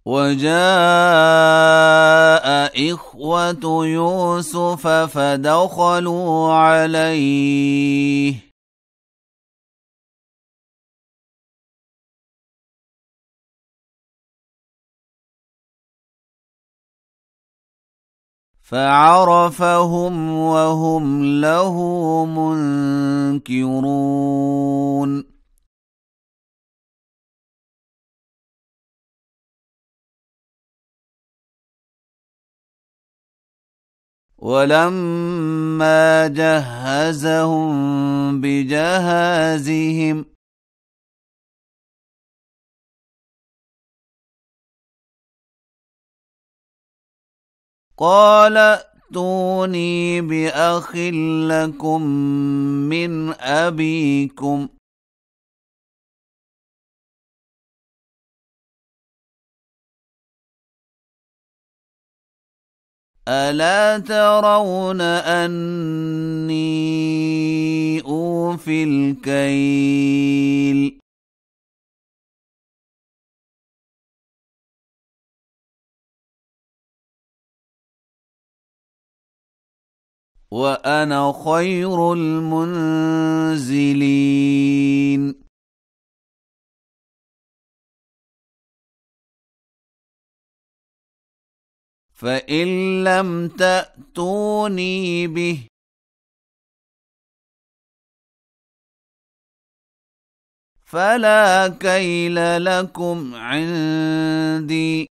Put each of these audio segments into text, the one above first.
وجاء إخوة يوسف فدخلوا عليه فعرفهم وهم له منكرون ولما جهزهم بجهازهم قال ائتوني بأخ لكم من أبيكم ألا ترون أني أوفي الكيل وأنا خير المنزلين فإن لم تأتوني به فلا كيل لكم عندي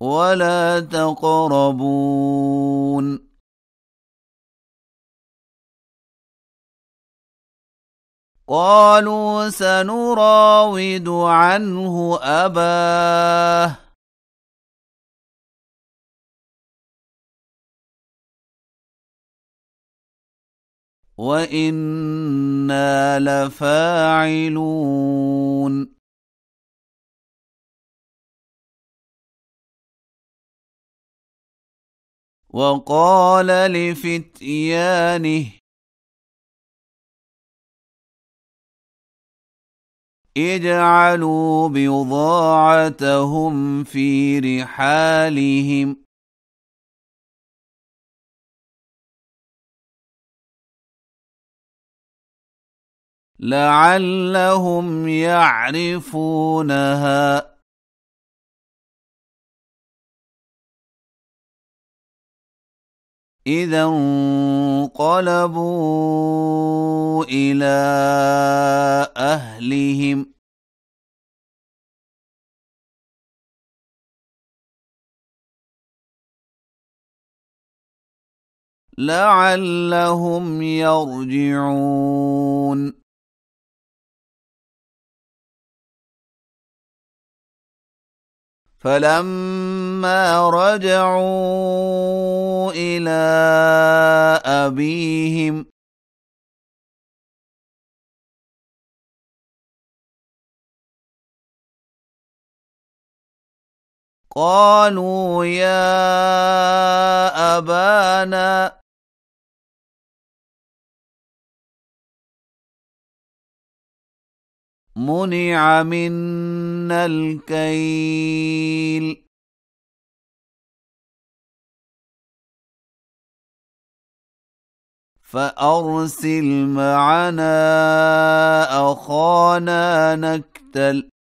ولا تقربون قالوا سنراود عنه أباه وإنا لفاعلون وقال لفتيانه اجعلوا بضاعتهم في رحالهم لعلهم يعرفونها إذا انقلبوا إلى أهلهم لعلهم يرجعون فلما رجعوا إلى أبيهم قالوا يا أبانا منع منا الكيل فأرسل معنا أخانا نكتل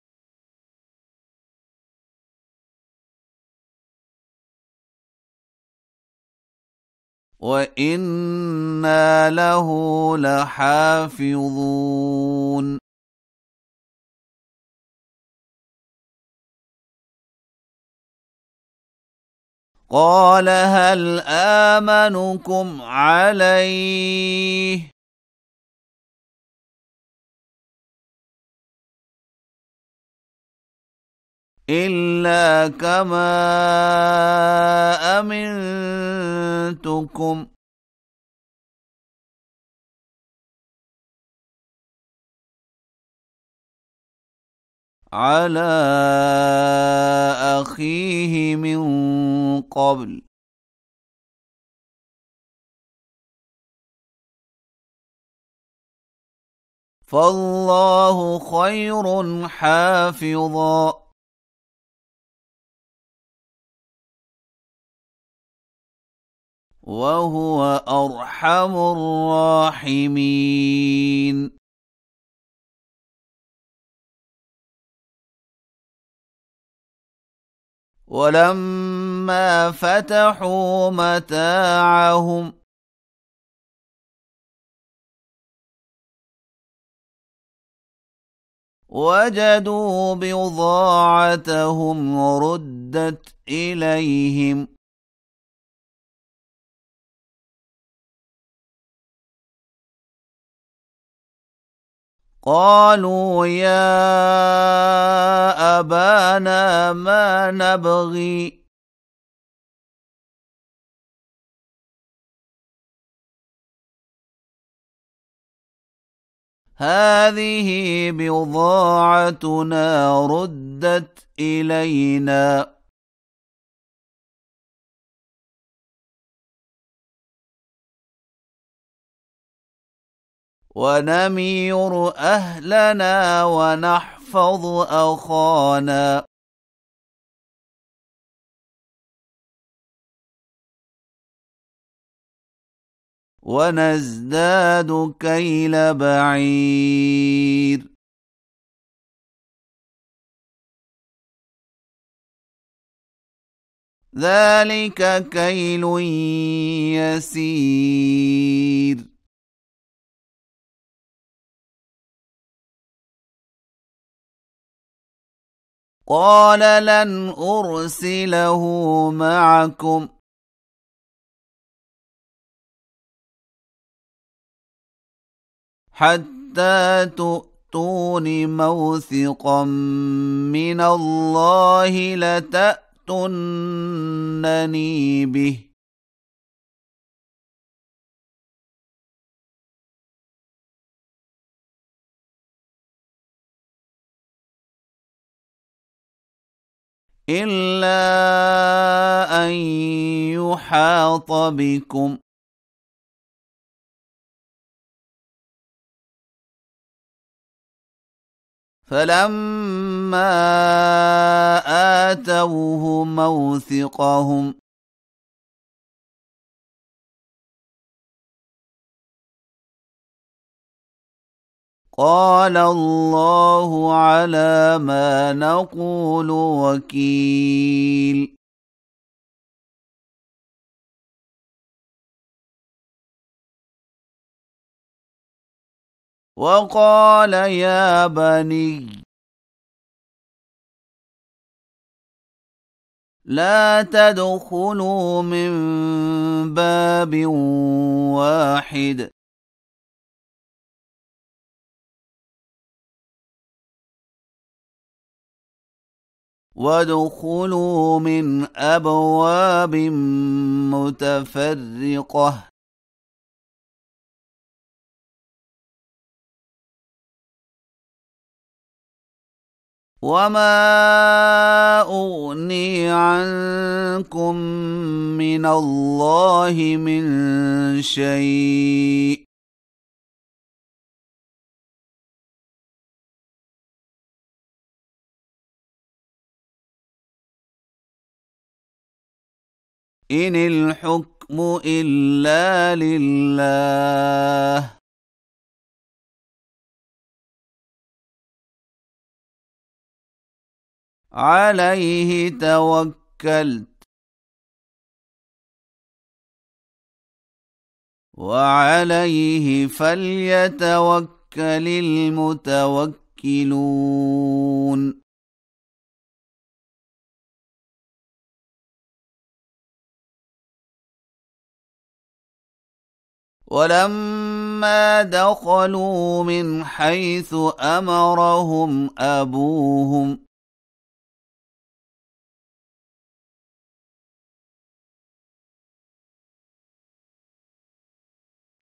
وإنا له لحافظون قال هل آمنكم عليه إلا كما أمنتكم على أخيه من قبل فالله خير حافظا وهو أرحم الراحمين. ولما فتحوا متاعهم وجدوا بضاعتهم ردت إليهم قالوا يا أبانا ما نبغي هذه بضاعتنا ردت إلينا ونمير أهلنا ونحفظ أخانا ونزداد كيل بعير ذلك كيل يسير. قال لن أرسله معكم حتى تؤتون موثقا من الله لتأتونني به إلا أن يحاط بكم فلما آتوه موثقهم قال الله على ما نقول وكيل. وقال يا بني لا تدخلوا من باب واحد وادخلوا من أبواب متفرقة وما أغني عنكم من الله من شيء إن الحكم إلا لله عليه توكلت وعليه فليتوكل المتوكلون. ولما دخلوا من حيث أمرهم أبوهم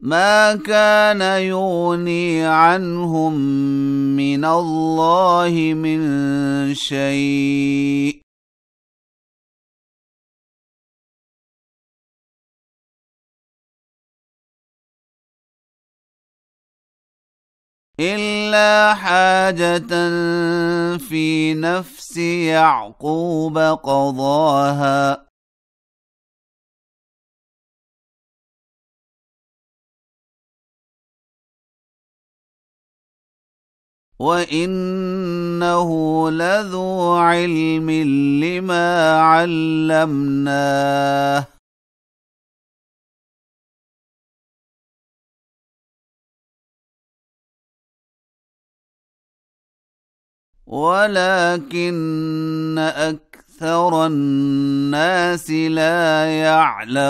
ما كان يغني عنهم من الله من شيء إلا حاجة في نفس يعقوب قضاها وإنه لذو علم لما علمناه ولكن أكثر الناس لا يعلمون